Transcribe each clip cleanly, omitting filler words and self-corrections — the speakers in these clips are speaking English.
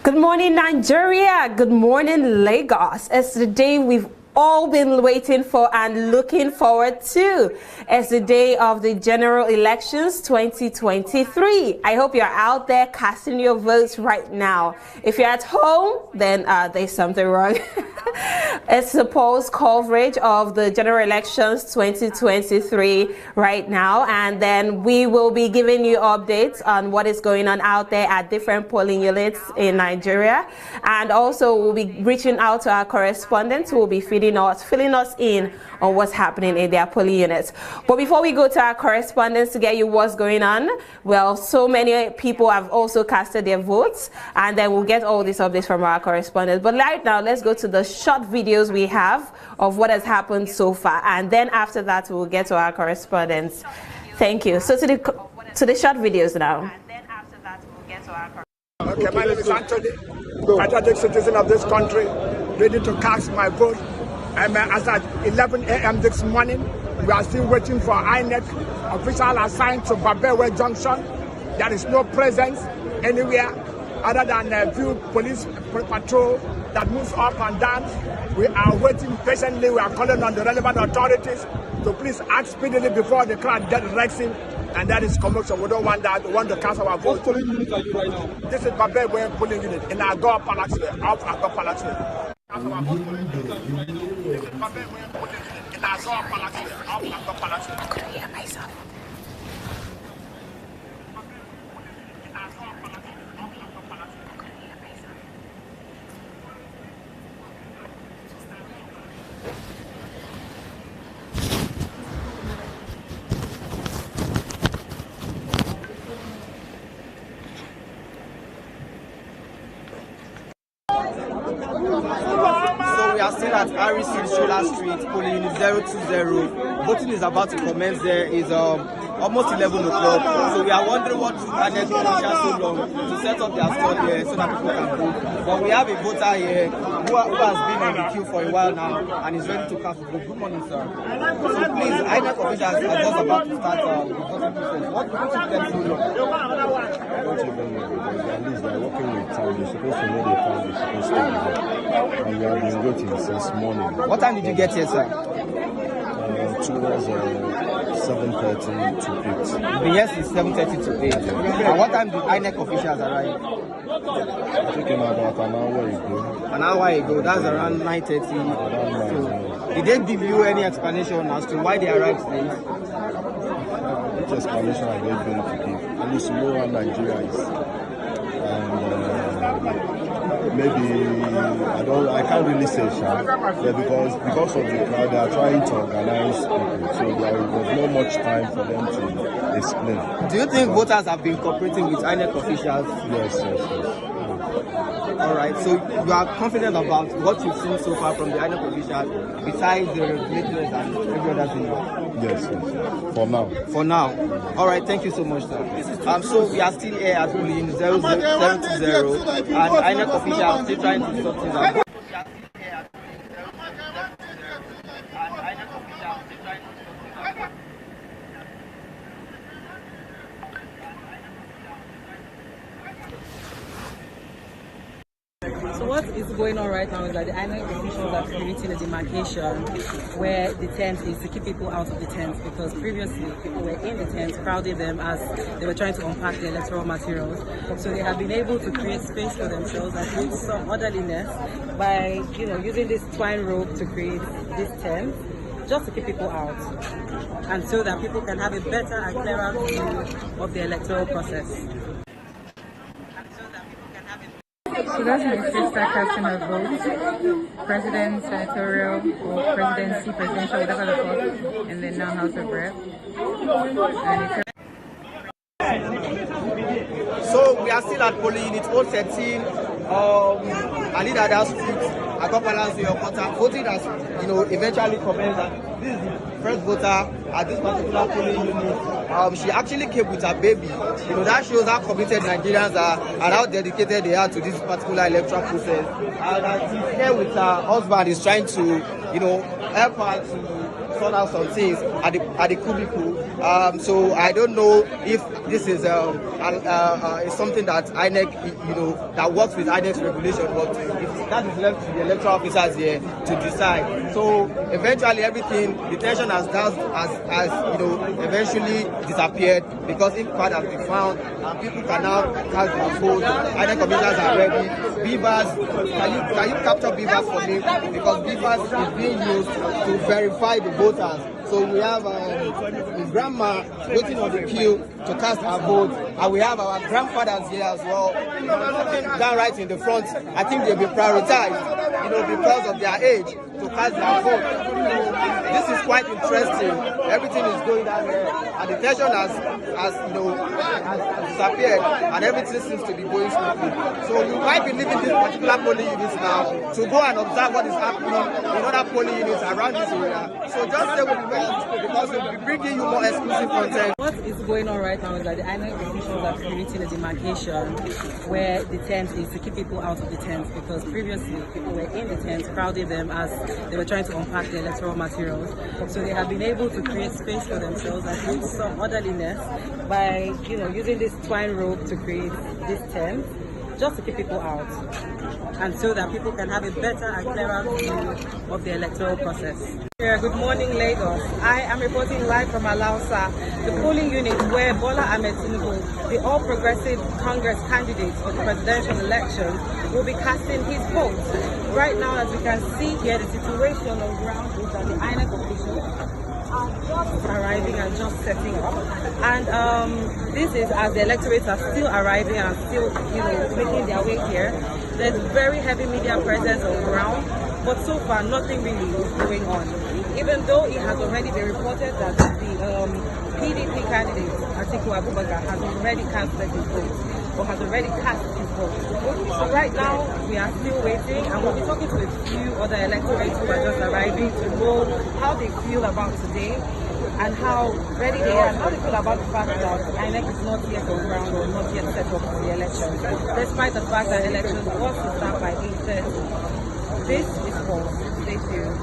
Good morning, Nigeria. Good morning, Lagos. It's the day we've all been waiting for and looking forward to. It's the day of the general elections 2023. I hope you're out there casting your votes right now. If you're at home, then there's something wrong. It's the polls coverage of the general elections 2023 right now, and then we will be giving you updates on what is going on out there at different polling units in Nigeria, and also we'll be reaching out to our correspondents who will be filling us in on what's happening in their polling units. But before we go to our correspondents to get you what's going on, well, so many people have also casted their votes, and then we'll get all these updates from our correspondents. But right now, let's go to the short videos we have of what has happened so far, and then after that we'll get to our correspondents. Thank you. So to the short videos now. And then after that we'll get to our correspondents. Okay, my name is Anthony, patriotic citizen of this country, ready to cast my vote. As at 11 a.m. this morning, we are still waiting for INEC official assigned to Babewe Junction. There is no presence anywhere other than a few police patrol that moves up and down. We are waiting patiently. We are calling on the relevant authorities to please act speedily before the crowd gets racing, and that is commotion. We don't want that. We want to cast our vote. What polling unit are you right now? This is Babewe polling unit in Agor Palace, off Agor Palace. I couldn't hear myself. So we are still at RE6 Shola Street, polling unit 020. Voting is about to commence. There is almost 11 o'clock. So we are wondering what INEC officials so long to set up their stall here so that people can vote. But we have a voter here who has been on the queue for a while now and is ready to cast a vote. Good morning, sir. So please, INEC officials are just about to start the voting process. What took them so long? I don't even know, because at least they're working with time. You're supposed to know the time you're supposed to be there. And we have been waiting since morning. What time did you get here, sir? Towards 7:30 to 8. Been here since 7:30 to 8. And what time did INEC officials arrive? I think about an hour ago. An hour ago, that's around 9:30. So, did they give you any explanation as to why they arrived late? Which explanation are they going to give? At least you know how Nigeria is. And maybe I can't really say sharp, yeah, because of the crowd, they are trying to organize people, so there was not much time for them to explain. Do you think voters have been cooperating with INEC officials? Yes. All right, so you are confident about what you've seen so far from the INEC officials, besides the regulators and every other thing? Yes. For now. For now. All right, thank you so much, sir. So we are still here at polling 020, and INEC officials are still trying to sort things out. So what is going on right now is that the INEC officials are creating a demarcation where the tent is to keep people out of the tent, because previously people were in the tent crowding them as they were trying to unpack the electoral materials. So they have been able to create space for themselves and create some orderliness by using this twine rope to create this tent just to keep people out, and so that people can have a better and clearer view of the electoral process. So that's my sister casting her vote. President, senatorial, or presidency, presidential, whatever the fuck, and then now House of Rep. So we are still at polling unit 013, Alidada Street, Agopala Zuyokota. Voting has, eventually commenced. This is the first voter at this particular polling unit. She actually came with her baby. That shows how committed Nigerians are and how dedicated they are to this particular electoral process. And she's here with her husband, is trying to, help her to sort out some things at the cubicle. So I don't know if this is something that INEC, that works with INEC's regulation, but that is left to the electoral officers here to decide. So eventually everything, the tension has eventually disappeared because ink pad has been found and people can now cast their vote. INEC commissioners are ready. Beavers, can you capture Beavers for me? Because Beavers is being used to verify the voters. So we have his grandma waiting on the queue to cast her vote, and we have our grandfathers here as well, down right in the front. I think they'll be prioritized, because of their age, to cast their vote. This is quite interesting. Everything is going down here, and the tension has disappeared, and everything seems to be going smoothly. So you might be leaving this particular polling unit now to go and observe what is happening in other polling units around this area. So just stay with me because we'll be bringing you more exclusive content. What is going on right now is that the INEC officials are creating a demarcation where the tent is to keep people out of the tents, because previously people were in the tents crowding them as they were trying to unpack the electoral materials. So they have been able to create space for themselves and create some orderliness by using this twine rope to create this tent just to keep people out, and so that people can have a better and clearer view of the electoral process. Good morning, Lagos. I am reporting live from Allstars, the polling unit where Bola Ahmed Tinubu, the All Progressive Congress candidate for the presidential election, will be casting his vote. Right now, as we can see here, the situation on ground is that the INEC officials are just arriving and just setting up, and this is as the electorates are still arriving and still making their way here. There's very heavy media presence on ground, but so far nothing really is going on, even though it has already been reported that the PDP candidate Atiku Abubakar has already casted his vote, or has already cast his vote. So right now we are still waiting, and we'll be talking to a few other electorates who are just arriving to know how they feel about today and how ready they are, and how they feel about the fact that INEC is not yet on ground or not yet set up for the election, despite the fact that elections was to start by 8:30. This is false. Stay tuned.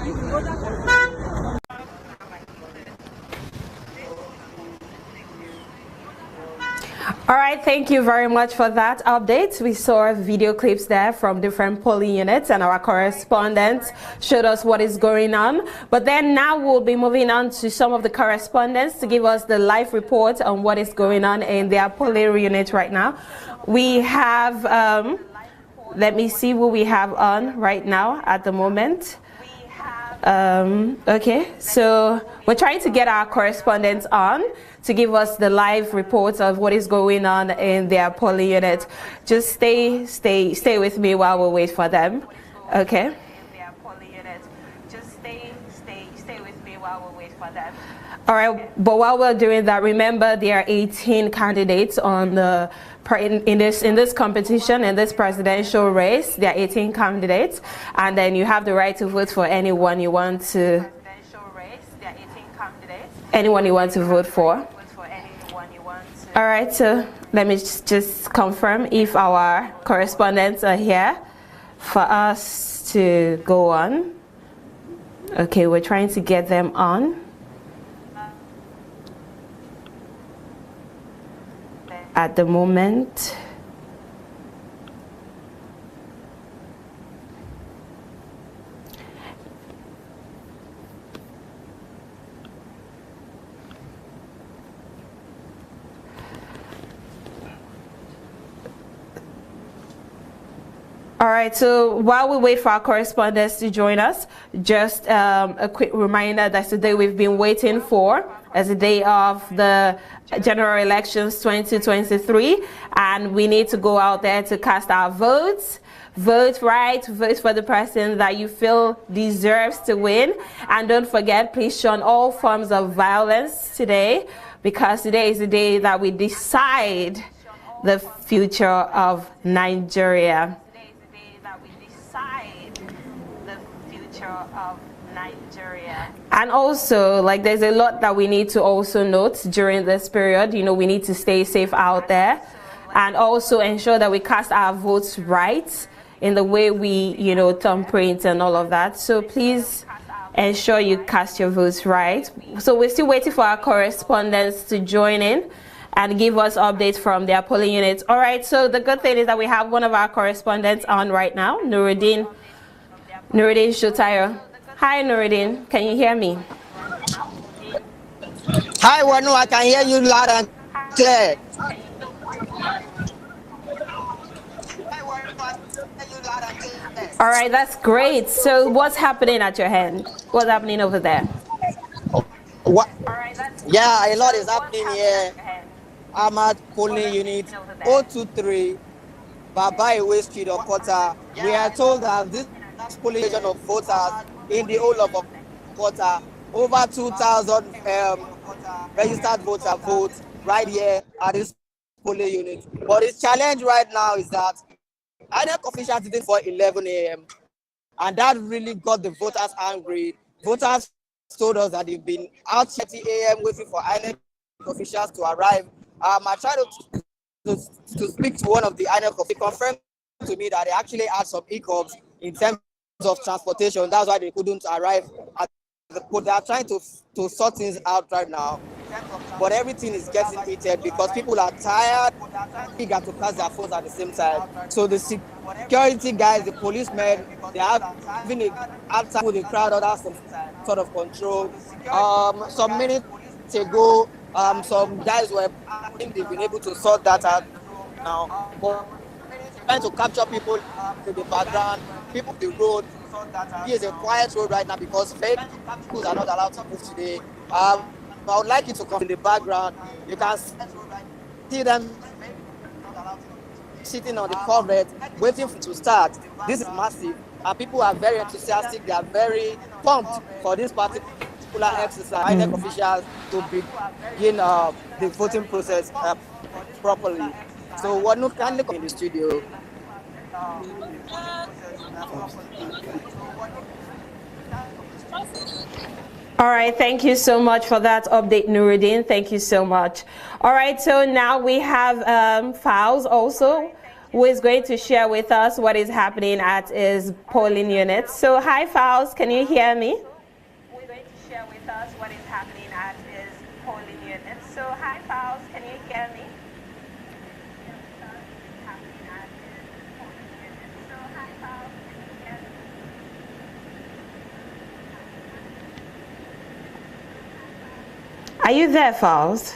All right, thank you very much for that update. We saw video clips there from different polling units, and our correspondent showed us what is going on. But then now we'll be moving on to some of the correspondents to give us the live report on what is going on in their polling unit right now. We have, let me see who we have on right now at the moment. Okay, so we're trying to get our correspondents on to give us the live reports of what is going on in their polling unit. Just stay with me while we wait for them. Okay. Just stay with me while we wait for them. All right, but while we're doing that, remember there are 18 candidates on the in this competition, in this presidential race. There are 18 candidates, and then you have the right to vote for anyone you want to. Anyone you want to vote for. All right, so let me just confirm if our correspondents are here for us to go on. Okay, we're trying to get them on. At the moment. All right, so while we wait for our correspondents to join us, just a quick reminder that today we've been waiting for as the day of the general elections 2023, and we need to go out there to cast our votes. Vote right, vote for the person that you feel deserves to win. And don't forget, please shun all forms of violence today, because today is the day that we decide the future of Nigeria. Of Nigeria. And also, like, there's a lot that we need to also note during this period. We need to stay safe out there, and also ensure that we cast our votes right in the way we thumbprint and all of that. So please ensure you cast your votes right. So we're still waiting for our correspondents to join in and give us updates from their polling units. All right, so the good thing is that we have one of our correspondents on right now, Nuruddin Shotayo. Hi, Nuruddin, can you hear me? Hi, Wanu, I can hear you loud and clear. All right, that's great. So what's happening at your hand? What's happening over there? What? Yeah, a lot is happening here. I'm at polling unit 023, Babaiwe Street, Okota. We are told that this polling station of voters in the whole of Okota, over 2,000 registered voters vote right here at this polling unit. But the challenge right now is that INEC officials did it for 11 a.m. and that really got the voters angry. Voters told us that they've been out 30 a.m. waiting for INEC officials to arrive. I tried to speak to one of the INEC officials. They confirmed to me that they actually had some hiccups in terms of transportation. That's why they couldn't arrive. They are trying to sort things out right now. But everything is getting heated because people are tired, eager to cast their phones at the same time. So the security guys, the policemen, they are having a hard time with the crowd under some sort of control. Some minutes ago, some guys were, I think they've been able to sort that out now. But trying to capture people in the background, people on the road. Here is a quiet road right now because vehicles are not allowed to move today. I would like you to come in the background. You can see them sitting on the Corvette, waiting to start. This is massive, and people are very enthusiastic. They are very pumped for this particular exercise. INEC officials to begin the voting process properly. So, what no can look in the studio? All right, thank you so much for that update, Nuruddin. Thank you so much. All right, so now we have Fowles also, who is going to share with us what is happening at his polling unit. So, hi, Fowles, can you hear me? We're going to share with us what is happening at his polling unit. So, hi, Fowles, can you hear me? Are you there, Fowles?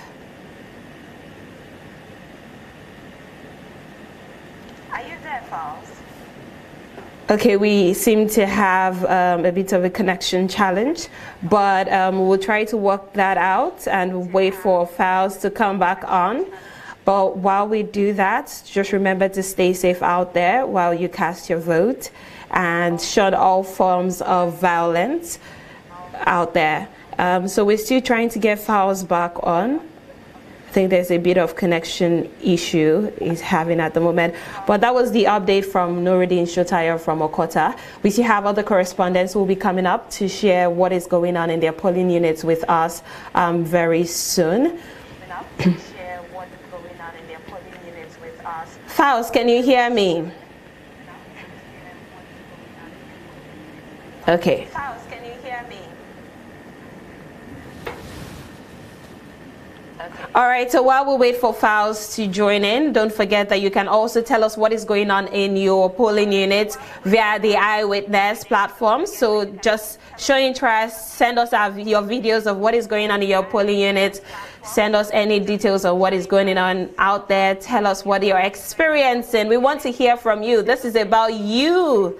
Are you there, Fowles? Okay, we seem to have a bit of a connection challenge, but we'll try to work that out and wait for Fowles to come back on. But while we do that, just remember to stay safe out there while you cast your vote and shun all forms of violence out there. So we're still trying to get Fowles back on. I think there's a bit of connection issue he's having at the moment. But that was the update from Nuruddin Shotayo from Okota. We still have other correspondents who will be coming up to share what is going on in their polling units with us very soon. Fowles, can you hear me? Okay. Fowles, can you hear me? All right, so while we wait for Fowles to join in, don't forget that you can also tell us what is going on in your polling unit via the Eyewitness platform. So just show interest, send us your videos of what is going on in your polling unit, send us any details of what is going on out there, tell us what you're experiencing. We want to hear from you. This is about you.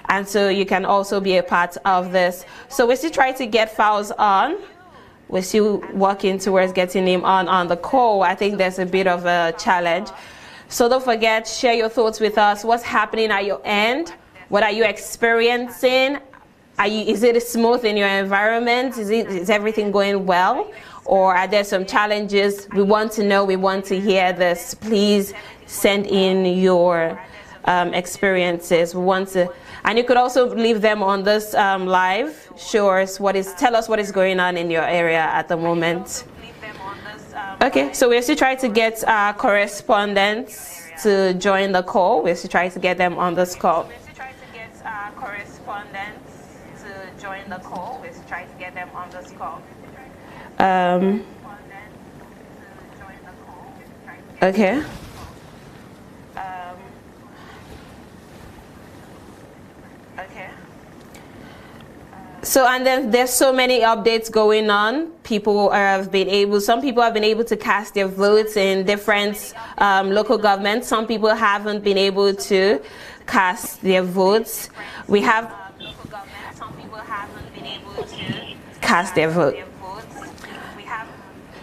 And so you can also be a part of this. So we're still trying to get Fowles on. We're still working towards getting him on the call. I think there's a bit of a challenge. So don't forget, share your thoughts with us. What's happening at your end? What are you experiencing? Is it smooth in your environment? Is everything going well? Or are there some challenges? We want to know, we want to hear this. Please send in your experiences. We want to, and you could also leave them on this live. Show us tell us what is going on in your area at the moment. Okay, so we're still trying to get our correspondents to join the call. We're still trying to get them on this call. We're still trying to get our correspondents to join the call. Let's try to get them on this call. Okay. Okay. So, and then there's so many updates going on. Some people have been able to cast their votes in different local governments. Some people haven't been able to cast their votes. We have some people haven't been able to cast their vote.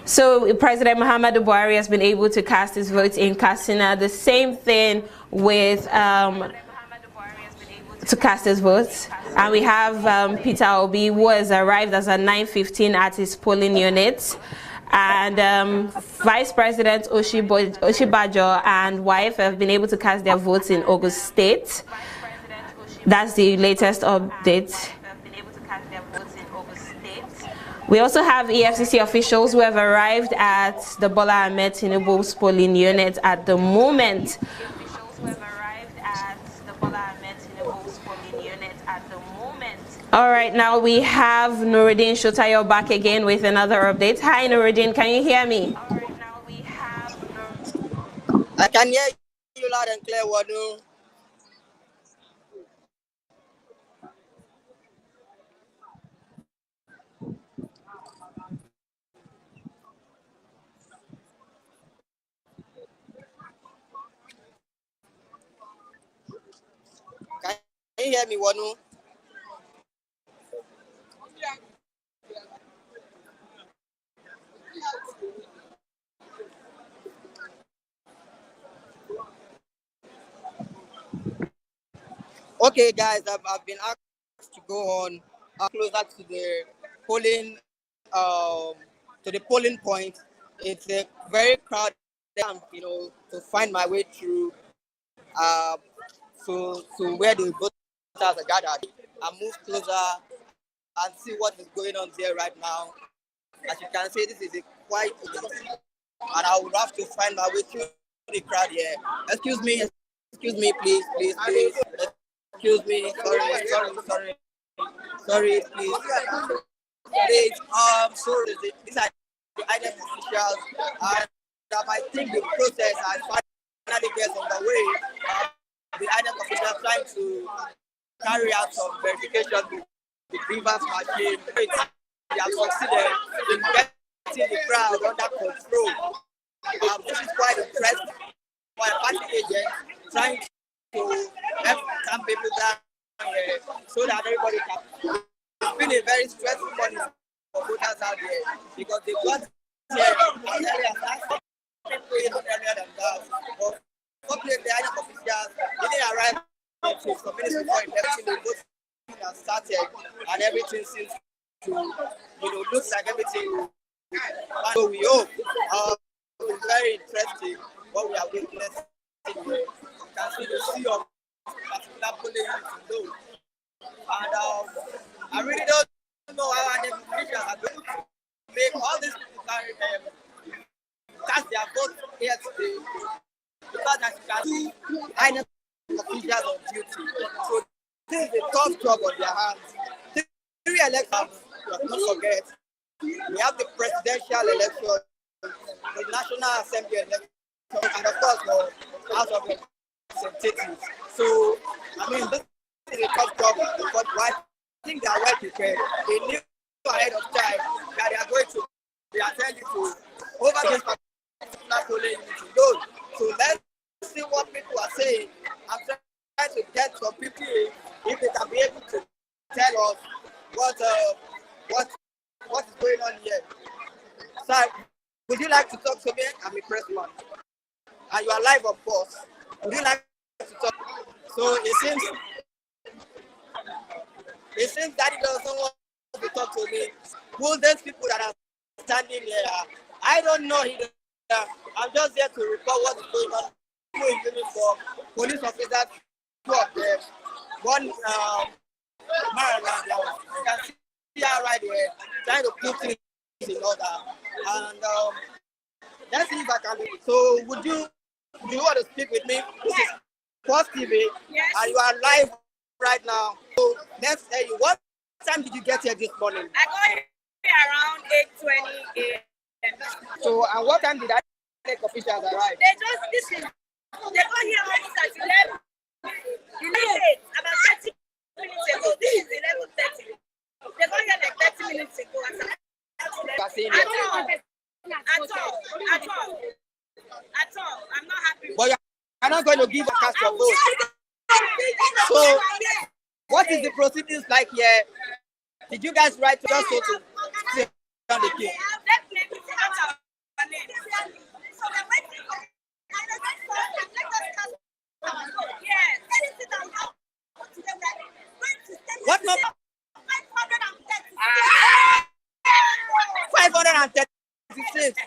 So President Muhammadu Buhari has been able to cast his vote in Katsina. The same thing with to cast his votes. And we have Peter Obi, who has arrived as at 9:15 at his polling unit. And Vice President Oshibajo and wife have been able to cast their votes in Ogun State. That's the latest update. We also have EFCC officials who have arrived at the Bola Ahmed Tinubu's polling unit at the moment. All right, now we have Nuruddin Shotayo back again with another update. Hi, Nuruddin, can you hear me? All right, now we have I can hear you loud and clear, Wanu. Can you hear me, Wanu? Okay, guys, I've been asked to go on closer to the polling, to the polling point. It's a very crowded, to find my way through, to where the voters are gathered. I move closer and see what is going on there right now. As you can see, this is a quiet place, and I would have to find my way through the crowd here. Excuse me, please. Excuse me, sorry, please. So these are the INEC officials, and I think the process has finally gets underway. The INEC officials trying to carry out some verification with the grievance machine. They have succeeded in getting the crowd under control. This is quite impressive for a party agent trying to help calm people down so that everybody can. It's been a very stressful morning for voters out there because they got here earlier than that. But fortunately, the INEC officials didn't arrive some minutes before election. The voting has started and everything seems to, looks like everything. So we hope. It's very interesting what we are witnessing here. You can see the sea of particular polling units in those. And I really don't know how our officials are going to make all these people cast their vote here today. Because as you can see, INEC officials on duty. So this is a tough job on their hands. 3 elections, don't forget. We have the presidential election, the National Assembly election, and of course the House of Representatives. So, this is a tough job, but I think they are well prepared. They knew ahead of time that they are going to be attending to over this particular polling unit. So let's see what people are saying. I'm trying to get some people if they can be able to tell us what is going on here. So, would you like to talk to me? I'm a pressman. And you are live, of course. Would you like to talk? So it seems that he doesn't want to talk to me. Who those people that are standing here? I don't know. I'm just here to report what is going on. Who is uniform? Police officers, 2 of them. One Maryland. You can see her right here, trying to put things in order. And let's see if I can do it. So do you want to speak with me? This is Post TV, yes. And you are live right now. So let's tell you, what time did you you get here this morning? I got here around 8:20 a.m. So, and what time did INEC officials arrive? They got here almost at 11. About 30 minutes ago. This is 11:30. They got here like 30 minutes ago. At all. I'm not happy. But you're not going to give a cast your vote. So, what is the proceedings like here? Did you guys write to just so to sit on the queue? What number? 536.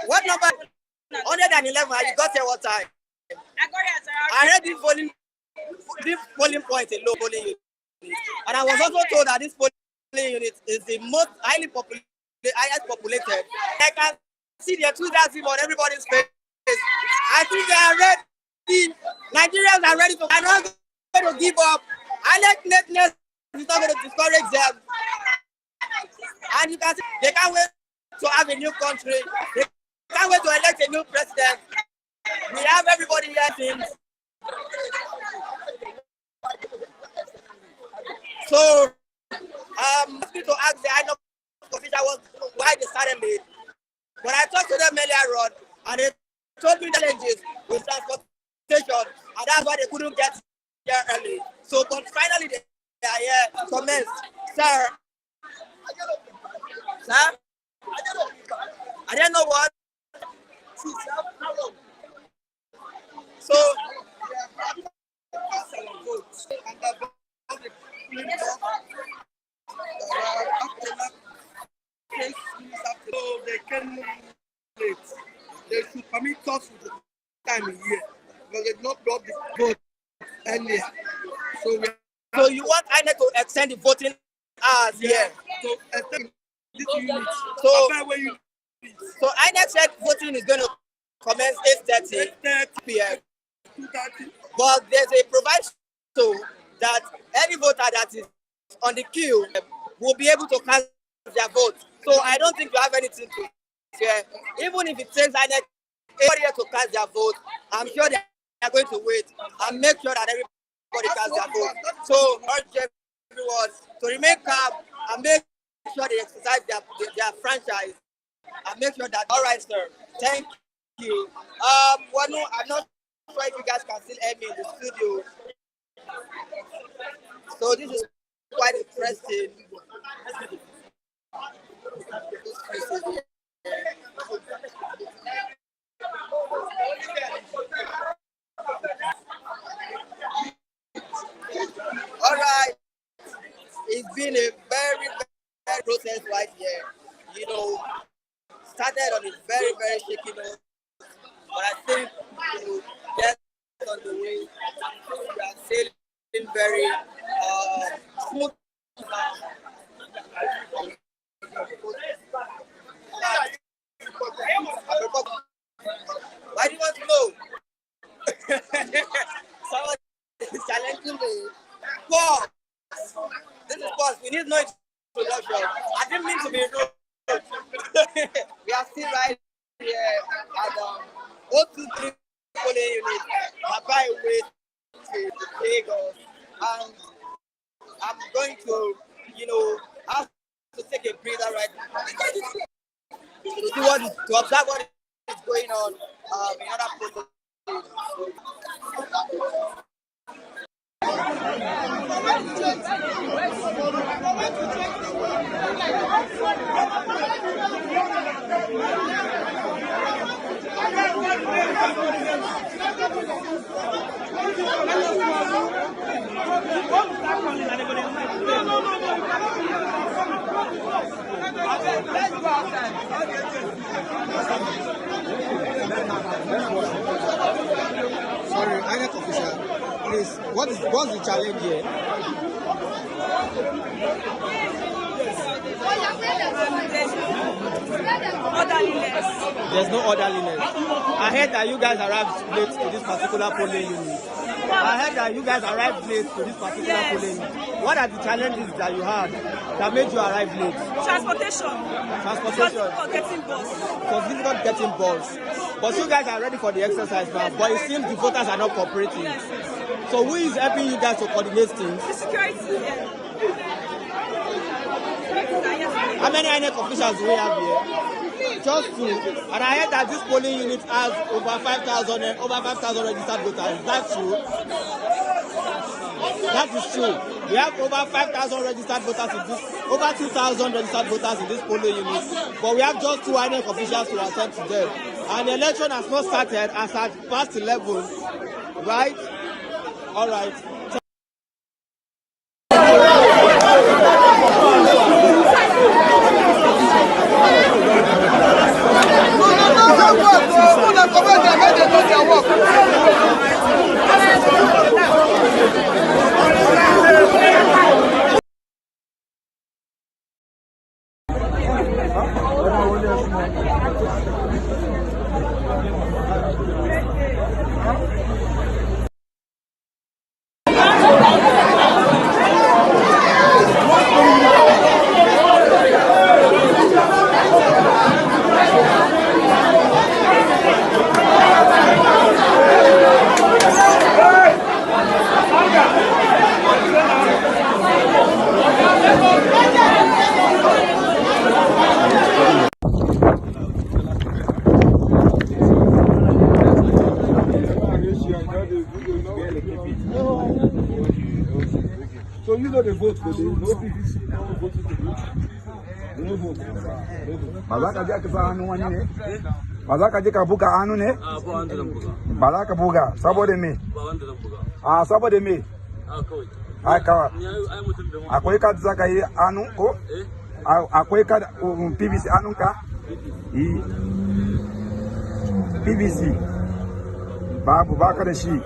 What number? 111. And you got here what time? I got here, sir. I heard this polling point in low polling unit. And I was also told that this polling unit is the most highly populated, highest populated. I can see the enthusiasm on everybody's face. I think they are ready. Nigerians are ready to. I'm not going to give up. INEC is not going to discourage them. And you can see they can't wait to have a new country. They can't wait to elect a new president. We have everybody here since. So, I'm asking to ask the INEC official why they started late. But I talked to them earlier on, and they told me challenges with transportation, and that's why they couldn't get here early. So, but finally they are here. Commence, sir. Sir? I didn't know what. So, they came late. They should permit us with the time here because they did not block the vote earlier. So you want INEC to extend the voting hours here? So extend this unit. So INEC said voting is going to commence 8:30 p.m. 2:30. But there's a proviso that any voter that is on the queue will be able to cast their vote. So I don't think you have anything to say. Even if it says INEC area to cast their vote, I'm sure they are going to wait and make sure that everybody casts their vote. So urge everyone to remain calm and make sure they exercise their franchise and make sure that. All right, sir. Thank you. Wanu, I'm not sure if you guys can still hear me in the studio. So this is quite interesting. All right. It's been a very process right here. You know, started on a very shaky note. But I think that's on the way. We are sailing very smooth. Why do you want to know? Someone is challenging me. Pause. This is pause. We need no introduction. I didn't mean to be rude. We are still right here at 023 polling unit. By way to Lagos, and I'm going to, have to take a breather right now to observe what is going on in other places. Sorry, INEC official, please, what's the challenge here? There's no orderliness. I heard that you guys arrived late to this particular polling unit. I heard that you guys arrived late to this particular polling. What are the challenges that you had that made you arrive late? Transportation. Transportation. It was difficult getting bus. It was difficult getting bus. But you guys are ready for the exercise now. But it seems the voters are not cooperating. Yes. So who is helping you guys to coordinate things? The security. Yeah. How many INEC officials do we have here? Just two. And I heard that this polling unit has over 5,000 registered voters. Is that true? That is true. We have over 5,000 registered voters in this, over 2,000 registered voters in this polling unit. But we have just two INEC officials to attend to them. And the election has not started as at past 11, right? All right. So you know the vote for the no PVC, no vote to the no vote. Bazaka jaka sa anu wani ne? Bazaka jaka buga anu ne? Ba wanda zan buga. Bazaka buga saboda me? Ba wanda zan buga. Saboda me? Kawai. Kawai. Ni ai mutum da mu. Akwai ka zaka yi anu ko? Akwai ka PVC anu ka? PVC. Babu baka da shi.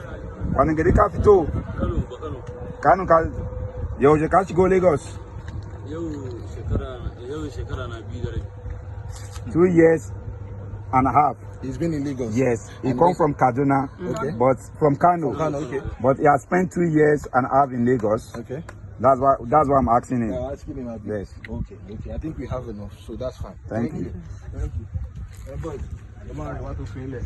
Wani gari ka fito? Kano ka yau je ka shigo Lagos? Yau shekara na biyu da rai. 2 years and a half. He's been in Lagos. Yes, he come from Kaduna, okay, but from Kano. Okay. But he has spent 2 years and a half in Lagos. Okay. That's why I'm asking him. Yeah, asking him. Yes. Okay. I think we have enough, so that's fine. Thank you. Thank you. Hey, boy. Come on, I want to feel it.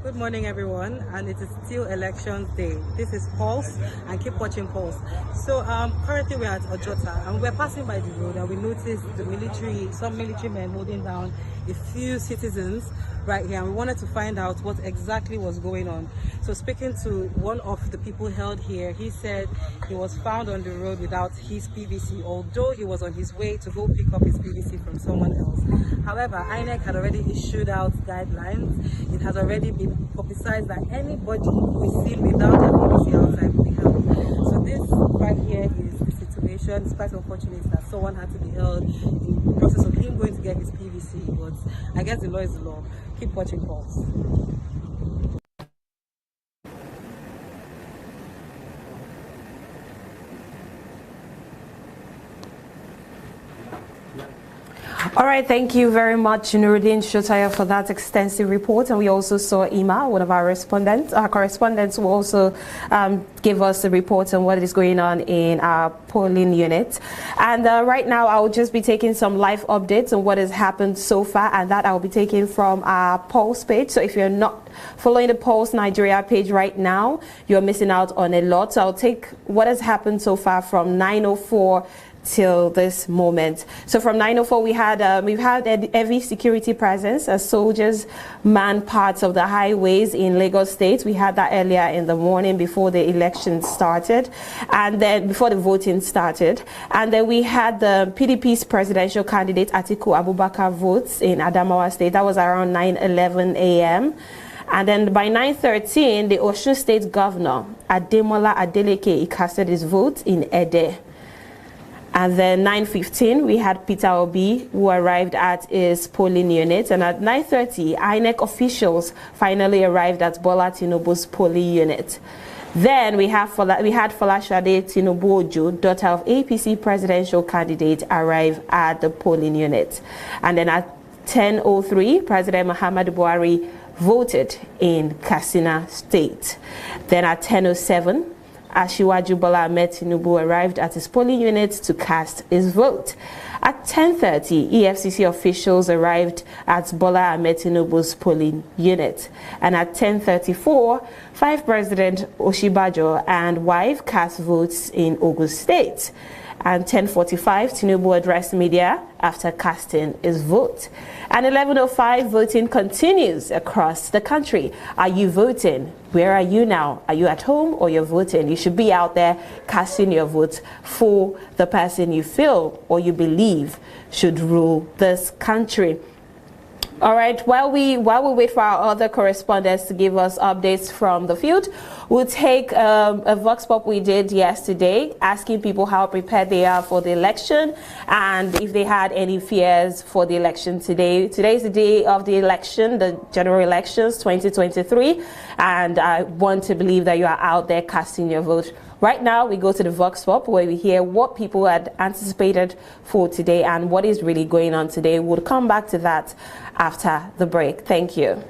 Good morning, everyone, and it is still elections day. This is Pulse, and keep watching Pulse. So currently we're at Ojota, and we're passing by the road, and we noticed some military men holding down a few citizens right here, and we wanted to find out what exactly was going on. So speaking to one of the people held here, he said he was found on the road without his PVC, although he was on his way to go pick up his PVC from someone else. However, INEC had already issued out guidelines. It has already been publicized that anybody who is seen without a PVC outside will be held. So this right here is the situation. It's quite unfortunate that someone had to be held in the process of him going to get his PVC, but I guess the law is the law. Keep watching Pulse. All right, thank you very much, Nuruddin Shotaya, for that extensive report. And we also saw Ima, one of our correspondents, who also gave us a report on what is going on in our polling unit. And right now, I will just be taking some live updates on what has happened so far, and that I will be taking from our Pulse page. So if you're not following the Pulse Nigeria page right now, you're missing out on a lot. So I'll take what has happened so far from 9:04 till this moment. So from 9:04 we've had heavy security presence as soldiers man parts of the highways in Lagos State. We had that earlier in the morning before the election started, and then before the voting started. And then we had the PDP's presidential candidate Atiku Abubakar votes in Adamawa State. That was around 9:11 a.m. And then by 9:13, the Osun State Governor Ademola Adeleke casted his vote in Ede. And then 9:15, we had Peter Obi, who arrived at his polling unit. And at 9:30, INEC officials finally arrived at Bola Tinubu's polling unit. Then we had Folashade Tinubu Ojo, daughter of APC presidential candidate, arrive at the polling unit. And then at 10:03, President Muhammadu Buhari voted in Katsina State. Then at 10:07, Asiwaju Bola Ahmed Tinubu arrived at his polling unit to cast his vote. At 10:30, EFCC officials arrived at Bola Ahmed Tinubu's polling unit. And at 10:34, Vice President Oshibajo and wife cast votes in Ogun State. And 10:45, Tinubu addressed media after casting his vote. And 11:05, voting continues across the country. Are you voting? Where are you now? Are you at home or you're voting? You should be out there casting your vote for the person you feel or you believe should rule this country. All right, while we wait for our other correspondents to give us updates from the field, we'll take a vox pop we did yesterday, asking people how prepared they are for the election and if they had any fears for the election today. Today's the day of the election, the general elections 2023, and I want to believe that you are out there casting your vote. Right now, we go to the vox pop where we hear what people had anticipated for today and what is really going on today. We'll come back to that after the break. Thank you.